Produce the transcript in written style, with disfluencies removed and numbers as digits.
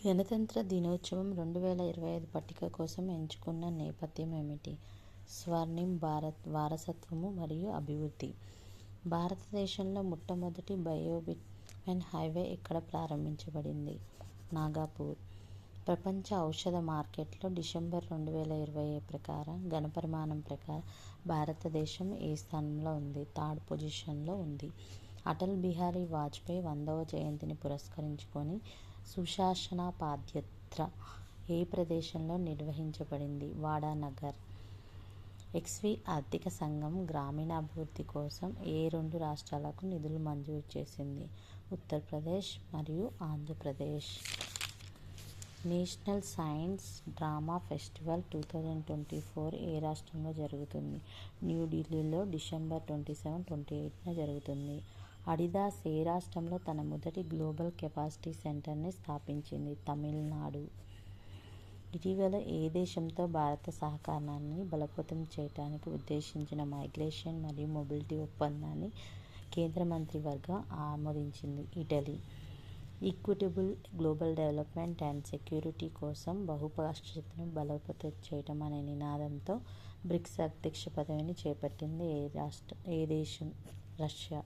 గణతంత్ర దినోత్సవం 2025 పట్టిక కోసం ఎంచుకున్న నేపథ్యం ఏమిటి? స్వర్ణిమ్ భారత్ వారసత్వము మరియు అభివృద్ధి. భారతదేశంలో మొట్టమొదటి బయోబిట్మెన్ హైవే ఎక్కడ ప్రారంభించబడింది? నాగపూర్. ప్రపంచ ఔషధ మార్కెట్లో డిసెంబర్ 2020 ప్రకారం ఘనపరిమాణం ప్రకారం భారతదేశం ఏ స్థానంలో ఉంది? థర్డ్ పొజిషన్లో ఉంది. అటల్ బిహారీ వాజ్పేయి 100వ జయంతిని పురస్కరించుకొని సుశాసన పాదయాత్ర ఏ ప్రదేశంలో నిర్వహించబడింది? వాడానగర్. ఎక్స్వి ఆర్థిక సంఘం గ్రామీణాభివృద్ధి కోసం ఏ రెండు రాష్ట్రాలకు నిధులు మంజూరు చేసింది? ఉత్తరప్రదేశ్ మరియు Andhra Pradesh. National science drama festival 2024 ఏ రాష్ట్రంలో జరుగుతుంది? న్యూఢిల్లీలో డిసెంబర్ 27, 28న జరుగుతుంది. అడిదాస్ ఏ రాష్ట్రంలో తన మొదటి గ్లోబల్ కెపాసిటీ సెంటర్ని స్థాపించింది? తమిళనాడు. ఇటీవల ఏ దేశంతో భారత సహకారాన్ని బలోపేతం చేయడానికి ఉద్దేశించిన మైగ్రేషన్ మరియు మొబిలిటీ ఒప్పందాన్ని కేంద్ర మంత్రివర్గం ఆమోదించింది? Italy. Equitable global development and security కోసం బహుపాక్షికతను బలోపేతం చేయడం అనే నినాదంతో బ్రిక్స్ అధ్యక్ష పదవిని చేపట్టింది ఏ దేశం? రష్యా.